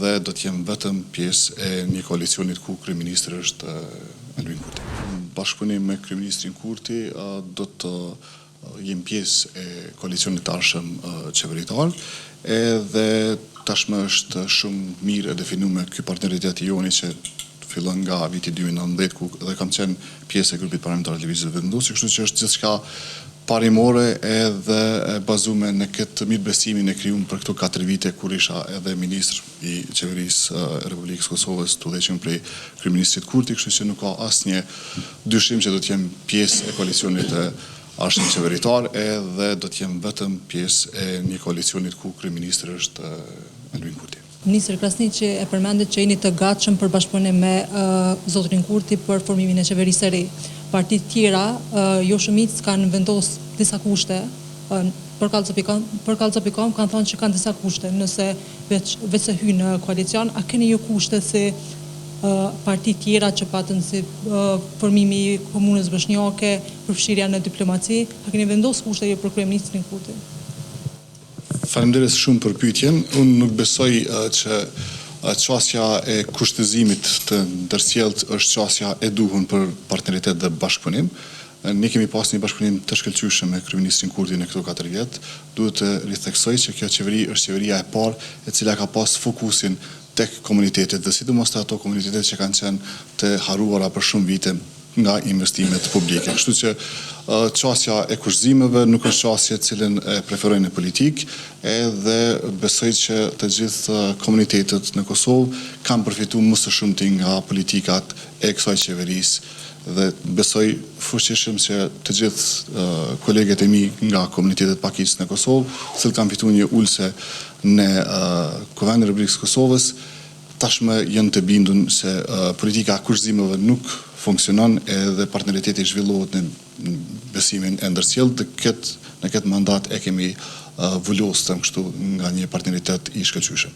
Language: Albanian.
edhe do të jem vetëm pjesë e një koalicionit ku kryeministri është Albin Kurti. Bashkëpunim me kryeministrin Kurti do të jem pjesë e koalicionit të ardhshëm qeveritar, edhe tashmë është shumë mirë e definuar ky partneritet i joni që fillon nga viti 2019 ku dhe kam qenë pjesë e grupit parlamentar të Lëvizjes Vendosur, kështu që është gjithçka parimore edhe bazuar në këtë mirëbesimin e krijuar për këto 4 vite kur isha edhe ministër i qeverisë e Republikës Kosovës, të udhëhequr prej kryeministrit Kurti, kështu që nuk ka asnjë dyshim që do të jem pjesë e koalicionit të ardhshëm qeveritar, edhe do të jem vetëm pjesë e një koalicionit ku kryeministri është Albin Kurti. Ministër Krasniqi e përmendet që jeni të gatshëm për bashkëpunim me zotrin Kurti për formimin e qeverisë së re. Partitë tjera, jo shumicë, kanë vendosur disa kushte. Për Kallxopikon kanë thënë që kanë disa kushte, nëse veç se hyjnë në koalicion, a keni ju kushte si partitë tjera që patën si formimi i komunës bosnjake, përfshirja në diplomaci, a keni vendosur kushte ju për kryeministrin Kurti? Faleminderit shumë për pyetjen. Unë nuk besoj që çështja e kushtëzimit të ndërsjellët është çështja e duhur për partneritet dhe bashkëpunim. Ne kemi pas një bashkëpunim të shkëlqyeshëm me kryeministrin Kurti në këto 4 vjet. Duhet të ritheksoj që kjo qeveri është qeveria e parë e cila ka pas fokusin tek komunitetet dhe sidomos ato komunitetet që kanë qenë të harruara për shumë vite nga investimet publike. Kështu që çështja e kushtëzimeve nuk është çështje e cilën e preferojnë në politik, edhe besoj që të gjithë komunitetet në Kosovë kanë përfituar më së shumti nga politikat e kësaj qeverisë dhe besoj fuqishëm që të gjithë kolegët e mi nga komunitetet pakisë në Kosovë, që kanë fituar një ulse në Kuvendin e Republikës Kosovës, tashmë janë të bindur se politika e kushtëzimeve nuk funksionon edhe partneriteti zhvillohet në besimin e ndërsjellët dhe në këtë mandat e kemi vulosur kështu nga një partneritet i shkëlqyeshëm.